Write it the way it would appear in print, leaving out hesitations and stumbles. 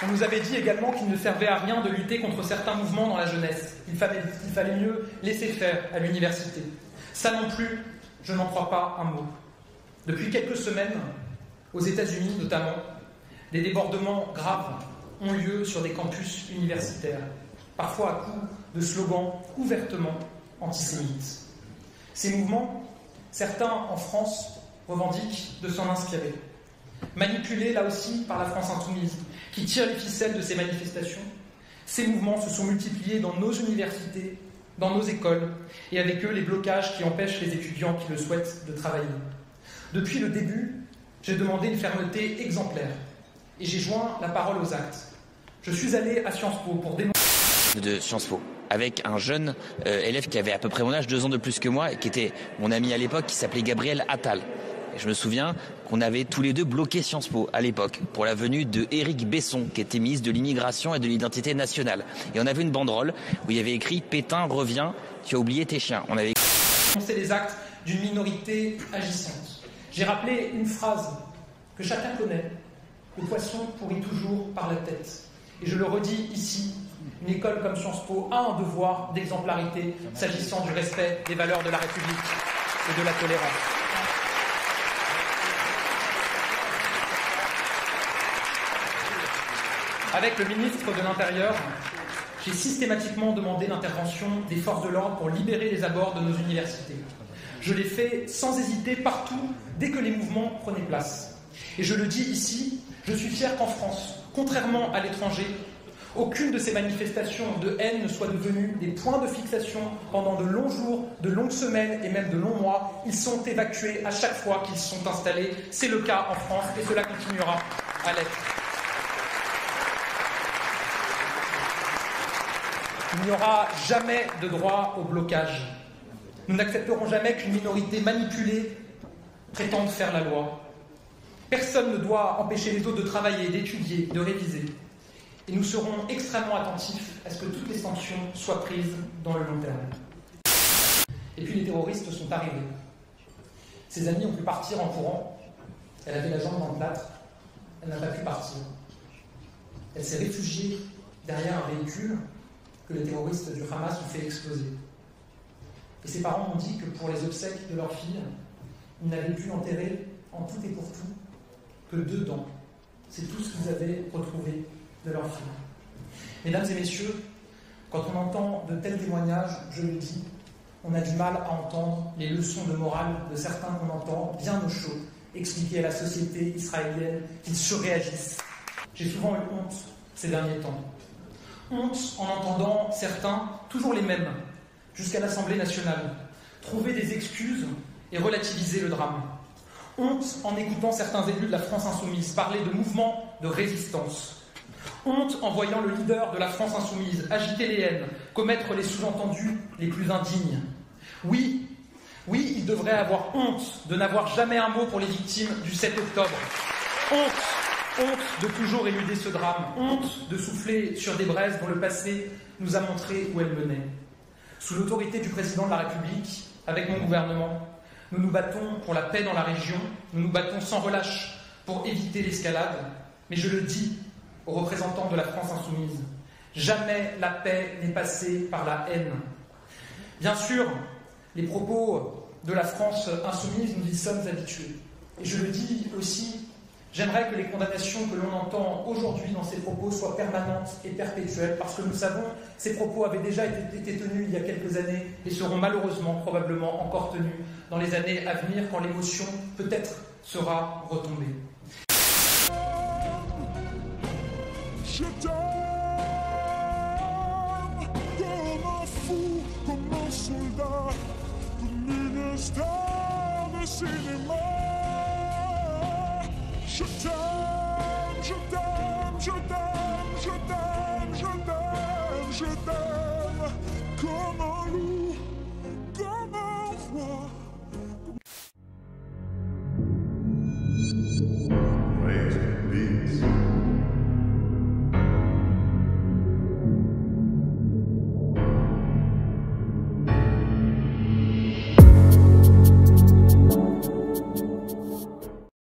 On nous avait dit également qu'il ne servait à rien de lutter contre certains mouvements dans la jeunesse. Il fallait mieux laisser faire à l'université. Ça non plus, je n'en crois pas un mot. Depuis quelques semaines, aux États-Unis notamment, des débordements graves ont lieu sur des campus universitaires, parfois à coups de slogans ouvertement antisémites. Ces mouvements, certains en France revendiquent de s'en inspirer. Manipulés là aussi par la France insoumise, qui tire les ficelles de ces manifestations, ces mouvements se sont multipliés dans nos universités, dans nos écoles, et avec eux les blocages qui empêchent les étudiants qui le souhaitent de travailler. Depuis le début, j'ai demandé une fermeté exemplaire, et j'ai joint la parole aux actes. Je suis allé à Sciences Po pour démontrer... De Sciences Po, avec un jeune élève qui avait à peu près mon âge, 2 ans de plus que moi, et qui était mon ami à l'époque, qui s'appelait Gabriel Attal. Et je me souviens qu'on avait tous les deux bloqué Sciences Po à l'époque pour la venue de Éric Besson, qui était ministre de l'immigration et de l'identité nationale. Et on avait une banderole où il y avait écrit « Pétain, reviens, tu as oublié tes chiens ». On avait dénoncé les actes d'une minorité agissante. J'ai rappelé une phrase que chacun connaît. Le poisson pourrit toujours par la tête. Et je le redis ici, une école comme Sciences Po a un devoir d'exemplarité s'agissant du respect des valeurs de la République et de la tolérance. Avec le ministre de l'Intérieur, j'ai systématiquement demandé l'intervention des forces de l'ordre pour libérer les abords de nos universités. Je l'ai fait sans hésiter partout dès que les mouvements prenaient place. Et je le dis ici, je suis fier qu'en France, contrairement à l'étranger, aucune de ces manifestations de haine ne soit devenue des points de fixation pendant de longs jours, de longues semaines et même de longs mois. Ils sont évacués à chaque fois qu'ils sont installés. C'est le cas en France et cela continuera à l'être. Il n'y aura jamais de droit au blocage. Nous n'accepterons jamais qu'une minorité manipulée prétende faire la loi. Personne ne doit empêcher les autres de travailler, d'étudier, de réviser. Et nous serons extrêmement attentifs à ce que toutes les sanctions soient prises dans le long terme. Et puis les terroristes sont arrivés. Ses amis ont pu partir en courant. Elle avait la jambe dans le plâtre. Elle n'a pas pu partir. Elle s'est réfugiée derrière un véhicule que les terroristes du Hamas ont fait exploser. Et ses parents m'ont dit que pour les obsèques de leur fille, ils n'avaient pu enterrer en tout et pour tout que 2 dents. C'est tout ce qu'ils avaient retrouvé de leur fille. Mesdames et messieurs, quand on entend de tels témoignages, je le dis, on a du mal à entendre les leçons de morale de certains qu'on entend bien au chaud expliquer à la société israélienne qu'ils surréagissent. J'ai souvent eu honte ces derniers temps. Honte en entendant certains, toujours les mêmes, jusqu'à l'Assemblée nationale, trouver des excuses et relativiser le drame. Honte en écoutant certains élus de la France insoumise parler de mouvements de résistance. Honte en voyant le leader de la France insoumise agiter les haines, commettre les sous-entendus les plus indignes. Oui, il devrait avoir honte de n'avoir jamais un mot pour les victimes du 7 octobre. Honte de toujours éluder ce drame. Honte de souffler sur des braises dont le passé nous a montré où elles menaient. Sous l'autorité du président de la République, avec mon gouvernement, nous nous battons pour la paix dans la région, nous nous battons sans relâche pour éviter l'escalade, mais je le dis aux représentants de la France insoumise, jamais la paix n'est passée par la haine. Bien sûr, les propos de la France insoumise, nous y sommes habitués. Et je le dis aussi, j'aimerais que les condamnations que l'on entend aujourd'hui dans ces propos soient permanentes et perpétuelles, parce que nous savons, ces propos avaient déjà été tenus il y a quelques années et seront malheureusement, probablement encore tenus dans les années à venir, quand l'émotion, peut-être, sera retombée. Je t'aime comme un fou, comme un soldat, comme une star de cinéma. Je t'aime, je t'aime, je t'aime, je t'aime, je t'aime, je t'aime comme